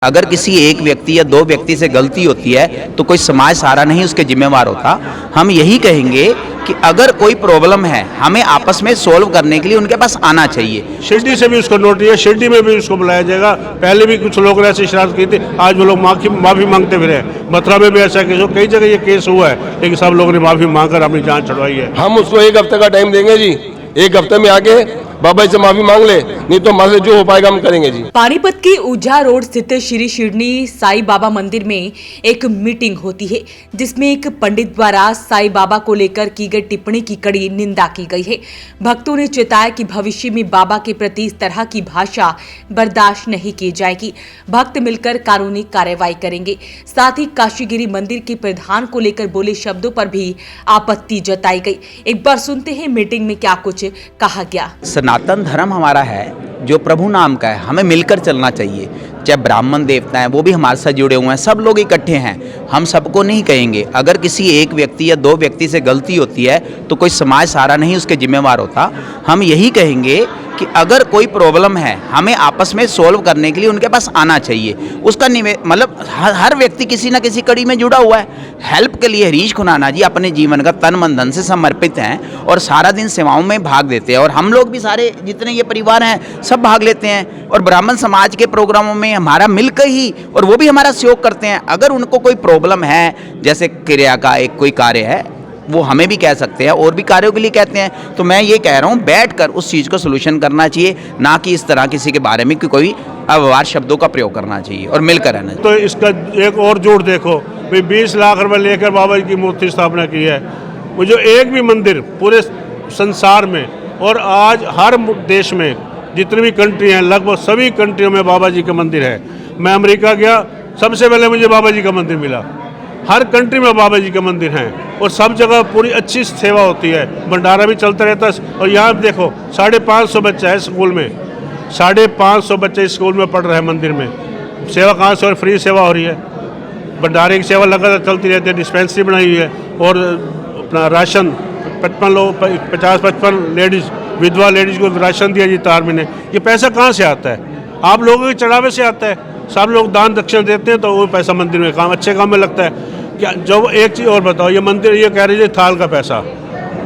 अगर किसी एक व्यक्ति या दो व्यक्ति से गलती होती है तो कोई समाज सारा नहीं उसके जिम्मेवार होता। हम यही कहेंगे कि अगर कोई प्रॉब्लम है हमें आपस में सोल्व करने के लिए उनके पास आना चाहिए। शिरडी से भी उसको नोटिस है, शिरडी में भी उसको बुलाया जाएगा। पहले भी कुछ लोगों ने ऐसी शरारत की थी, आज वो लोग माफ़ी मांगते फिरे। मथुरा में भी ऐसा केस हो, कई जगह ये केस हुआ है, लेकिन सब लोगों ने माफ़ी मांगकर अपनी जान छुड़वाई है। हम उसको एक हफ्ते का टाइम देंगे जी, एक हफ्ते में आके बाबा जी से माफी मांग ले, नहीं तो हमारे जो हो पाएगा हम करेंगे जी। पानीपत के ऊझा रोड स्थित श्री शिरडी साईं बाबा मंदिर में एक मीटिंग होती है, जिसमें एक पंडित द्वारा साईं बाबा को लेकर की गई टिप्पणी की कड़ी निंदा की गई है। भक्तों ने चेताया कि भविष्य में बाबा के प्रति इस तरह की भाषा बर्दाश्त नहीं की जाएगी। भक्त मिलकर कानूनी कार्रवाई करेंगे। साथ ही काशीगिरी मंदिर के प्रधान को लेकर बोले शब्दों पर भी आपत्ति जताई गई। एक बार सुनते हैं मीटिंग में क्या कुछ कहा गया। सनातन धर्म हमारा है जो प्रभु नाम का है, हमें मिलकर चलना चाहिए। चाहे ब्राह्मण देवता हैं वो भी हमारे साथ जुड़े हुए हैं, सब लोग इकट्ठे हैं। हम सबको नहीं कहेंगे। अगर किसी एक व्यक्ति या दो व्यक्ति से गलती होती है तो कोई समाज सारा नहीं उसके जिम्मेवार होता। हम यही कहेंगे कि अगर कोई प्रॉब्लम है हमें आपस में सोल्व करने के लिए उनके पास आना चाहिए। उसका मतलब हर व्यक्ति किसी न किसी कड़ी में जुड़ा हुआ है। हेल्प के लिए हरीश खुराना जी अपने जीवन का तन मन धन से समर्पित हैं और सारा दिन सेवाओं में भाग देते हैं। और हम लोग भी सारे जितने ये परिवार हैं सब भाग लेते हैं और ब्राह्मण समाज के प्रोग्रामों में हमारा मिलकर ही, और वो भी हमारा सहयोग करते हैं। अगर उनको कोई प्रॉब्लम है, जैसे क्रिया का एक कोई कार्य है, वो हमें भी कह सकते हैं और भी कार्यों के लिए कहते हैं। तो मैं ये कह रहा हूँ बैठकर उस चीज़ को सलूशन करना चाहिए, ना कि इस तरह किसी के बारे में कोई अव्यवहार शब्दों का प्रयोग करना चाहिए और मिलकर रहना चाहिए। तो इसका एक और जोड़ देखो भाई, 20 लाख रुपए लेकर बाबा जी की मूर्ति स्थापना की है। वो जो एक भी मंदिर पूरे संसार में और आज हर देश में जितनी भी कंट्री हैं, लगभग सभी कंट्रियों में बाबा जी का मंदिर है। मैं अमेरिका गया, सबसे पहले मुझे बाबा जी का मंदिर मिला। हर कंट्री में बाबा जी का मंदिर हैं और सब जगह पूरी अच्छी सेवा होती है, भंडारा भी चलता रहता है। और यहाँ देखो 550 बच्चा है स्कूल में, 550 बच्चे स्कूल में पढ़ रहे हैं मंदिर में। सेवा कहाँ से, और फ्री सेवा हो रही है। भंडारे की सेवा लगातार चलती रहती है, डिस्पेंसरी बनाई हुई है और अपना राशन 50-55 लेडीज़ विधवा लेडीज़ को राशन दिया जी 4 महीने। ये पैसा कहाँ से आता है? आप लोगों के चढ़ावे से आता है। सब लोग दान दक्षिणा देते हैं तो वो पैसा मंदिर में काम अच्छे काम में लगता है। क्या जब एक चीज़ और बताओ, ये मंदिर ये कह रही है थाल का पैसा,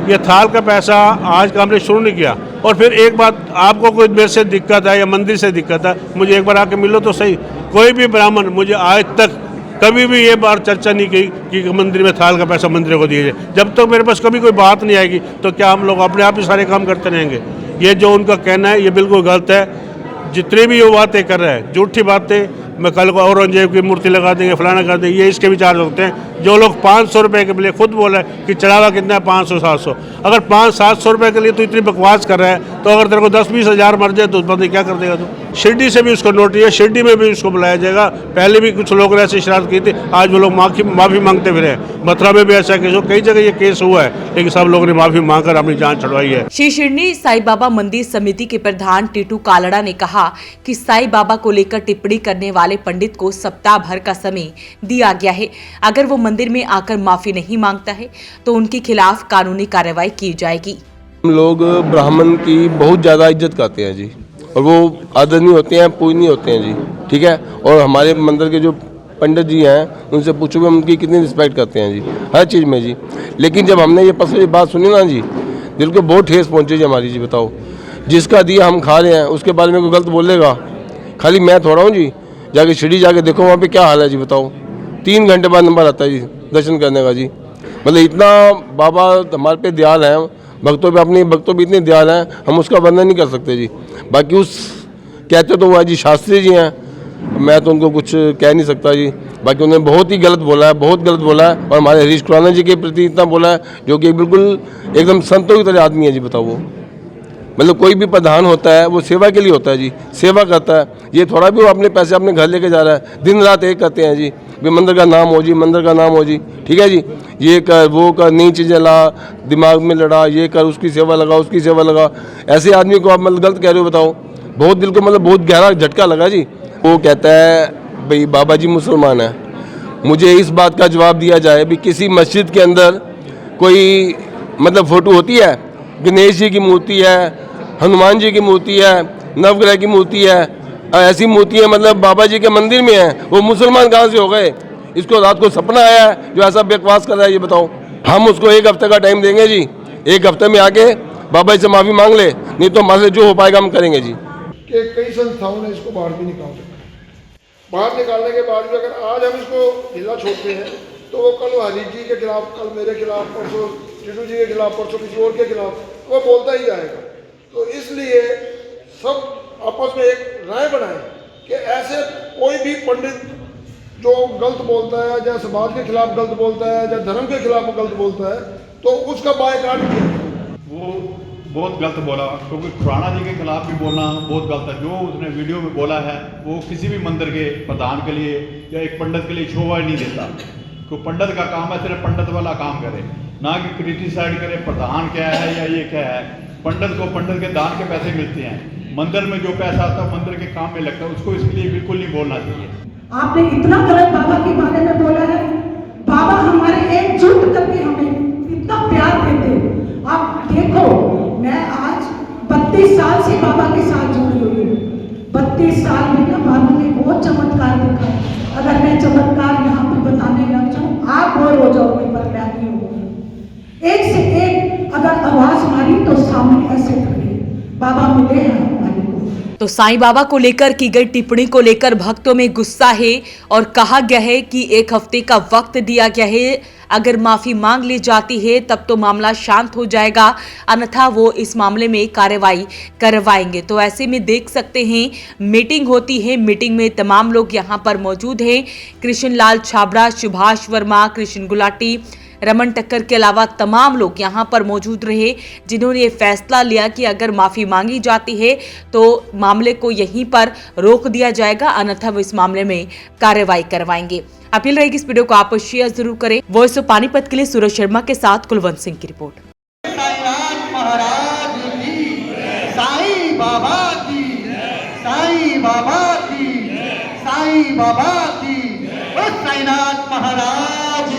ये थाल का पैसा आज का हमने शुरू नहीं किया। और फिर एक बात, आपको कोई मेरे से दिक्कत है या मंदिर से दिक्कत है, मुझे एक बार आके मिलो तो सही। कोई भी ब्राह्मण मुझे आज तक कभी भी ये बार चर्चा नहीं की कि मंदिर में थाल का पैसा मंदिर को दिया जाए। जब तक मेरे पास कभी कोई बात नहीं आएगी तो क्या हम लोग अपने आप ही सारे काम करते रहेंगे? ये जो उनका कहना है ये बिल्कुल गलत है। जितने भी ये बातें कर रहे हैं झूठी बातें, मैं कल को औरंगजेब की मूर्ति लगा देंगे, फलाना कर देंगे, ये इसके विचार होते हैं। जो लोग 500 रुपये के लिए खुद बोले कि चढ़ावा कितना है 500-700, अगर 500-700 रुपये के लिए तो इतनी बकवास कर रहा है, तो अगर तेरे को 10-20 हज़ार मर जाए तो उस बंदे क्या कर देगा तू? शिरडी से भी उसको नोटिस है, शिरडी में भी उसको बुलाया जाएगा। पहले भी कुछ लोगों ने ऐसी शरारत की थी, आज वो लोग माफ़ी मांगते फिरे। मथुरा में भी ऐसा केस हो, कई जगह ये केस हुआ है, लेकिन सब लोगों ने माफ़ी मांगकर अपनी जान छुड़वाई है। श्री शिरडी साईं बाबा मंदिर समिति के प्रधान टीटू कालड़ा ने कहा कि साईं बाबा को लेकर टिप्पणी करने वाले पंडित को सप्ताह भर का समय दिया गया है। अगर वो मंदिर में आकर माफी नहीं मांगता है तो उनके खिलाफ कानूनी कार्रवाई की जाएगी। हम लोग ब्राह्मण की बहुत ज़्यादा इज्जत करते हैं जी, और वो आदरणीय होते हैं, पूजनीय होते हैं जी, ठीक है। और हमारे मंदिर के जो पंडित जी हैं उनसे पूछो कि हम उनकी कितनी रिस्पेक्ट करते हैं जी, हर चीज़ में जी। लेकिन जब हमने ये पसली बात सुनी ना जी, दिल को बहुत ठेस पहुँची जी हमारी जी। बताओ, जिसका दिया हम खा रहे हैं उसके बारे में कोई गलत बोलेगा? खाली मैं थोड़ा हूँ जी, जाके शिरडी जाके देखो वहाँ पे क्या हाल है जी। बताओ, 3 घंटे बाद नंबर आता है जी दर्शन करने का जी। मतलब इतना बाबा हमारे पे दयाल हैं, भक्तों पे, अपने भक्तों पे इतने दयाल हैं, हम उसका वर्णन नहीं कर सकते जी। बाकी उस कहते तो वो जी शास्त्री जी हैं, मैं तो उनको कुछ कह नहीं सकता जी। बाकी उन्होंने बहुत ही गलत बोला है, बहुत गलत बोला है। और हमारे हरीश खुराना जी के प्रति इतना बोला है, जो कि बिल्कुल एकदम संतों की तरह आदमी है जी। बताओ, वो मतलब कोई भी प्रधान होता है वो सेवा के लिए होता है जी, सेवा करता है। ये थोड़ा भी वो अपने पैसे अपने घर लेके जा रहा है, दिन रात एक करते हैं जी, भी मंदिर का नाम हो जी, मंदिर का नाम हो जी, ठीक है जी। ये कर, वो कर, नई चीज़ें ला, दिमाग में लड़ा, ये कर, उसकी सेवा लगा, उसकी सेवा लगा। ऐसे आदमी को आप मतलब गलत कह रहे हो? बताओ, बहुत दिल को मतलब बहुत गहरा झटका लगा जी। वो कहता है भाई बाबा जी मुसलमान है। मुझे इस बात का जवाब दिया जाए भी किसी मस्जिद के अंदर कोई मतलब फ़ोटो होती है, गणेश जी की मूर्ति है, हनुमान जी की मूर्ति है, नवग्रह की मूर्ति है, ऐसी मूर्तियाँ मतलब बाबा जी के मंदिर में हैं, वो मुसलमान कहाँ से हो गए? इसको रात को सपना आया है जो ऐसा बकवास कर रहा है, ये बताओ। हम उसको 1 हफ्ते का टाइम देंगे जी, 1 हफ्ते में आके बाबा जी से माफ़ी मांग ले, नहीं तो हमारे से जो हो पाएगा हम करेंगे जी। कि कई संस्थाओं ने इसको बाहर भी निकाल दिया। बाहर निकालने के बाद भी अगर आज हम इसको ढीला छोड़ते हैं तो वो कल हरी जी के खिलाफ, कल मेरे खिलाफ, परसों टिटू जी के खिलाफ, परसों किसी और के खिलाफ वो बोलता ही जाएगा। तो इसलिए सब आपस में एक राय बनाए कि ऐसे कोई भी पंडित जो गलत बोलता है, या समाज के खिलाफ गलत बोलता है, या धर्म के खिलाफ गलत बोलता है, तो उसका बायकॉट किया। वो बहुत गलत बोला, क्योंकि खुराना जी के खिलाफ भी बोलना बहुत गलत है। जो उसने वीडियो में बोला है वो किसी भी मंदिर के प्रधान के लिए या एक पंडित के लिए शोभा नहीं देता। तो पंडित का काम है सिर्फ पंडित वाला काम करे, ना कि क्रिटिसाइड करे प्रधान क्या है या ये क्या है। पंडित को पंडित के दान के पैसे मिलते हैं, मंदिर में जो पैसा आता है मंदिर के काम में लगता है, उसको इसके लिए बिल्कुल नहीं बोलना चाहिए। आपने इतना गलत बाबा के बारे में बोला है। बाबा हमारे एकजुट करके हमें इतना प्यार देते हैं। आप देखो, मैं आज 32 साल से बाबा के साथ जुड़ी हुई हूँ। 32 साल में ना बाबा ने बहुत चमत्कार देखा। अगर मैं चमत्कार यहाँ पे बताने लग जाऊँ आप बोर हो जाओगे, पर मैं नहीं होगी। एक से एक अगर आवाज मारी तो सामने ऐसे खड़े बाबा मिले हैं हमारे को। तो साईं बाबा को लेकर की गई टिप्पणी को लेकर भक्तों में गुस्सा है और कहा गया है कि 1 हफ्ते का वक्त दिया गया है। अगर माफी मांग ली जाती है तब तो मामला शांत हो जाएगा, अन्यथा वो इस मामले में कार्रवाई करवाएंगे। तो ऐसे में देख सकते हैं मीटिंग होती है, मीटिंग में तमाम लोग यहाँ पर मौजूद हैं। कृष्ण लाल छाबड़ा, सुभाष वर्मा, कृष्ण गुलाटी, रमन टक्कर के अलावा तमाम लोग यहाँ पर मौजूद रहे, जिन्होंने ये फैसला लिया कि अगर माफ़ी मांगी जाती है तो मामले को यहीं पर रोक दिया जाएगा, अन्यथा वो इस मामले में कार्रवाई करवाएंगे। अपील रहेगी इस वीडियो को आप शेयर जरूर करें। वॉइस ऑफ पानीपत के लिए सूरज शर्मा के साथ कुलवंत सिंह की रिपोर्ट। साईनाथ महाराज की, साईं बाबा की, साईं बाबा की, साईं बाबा की, साईनाथ महाराज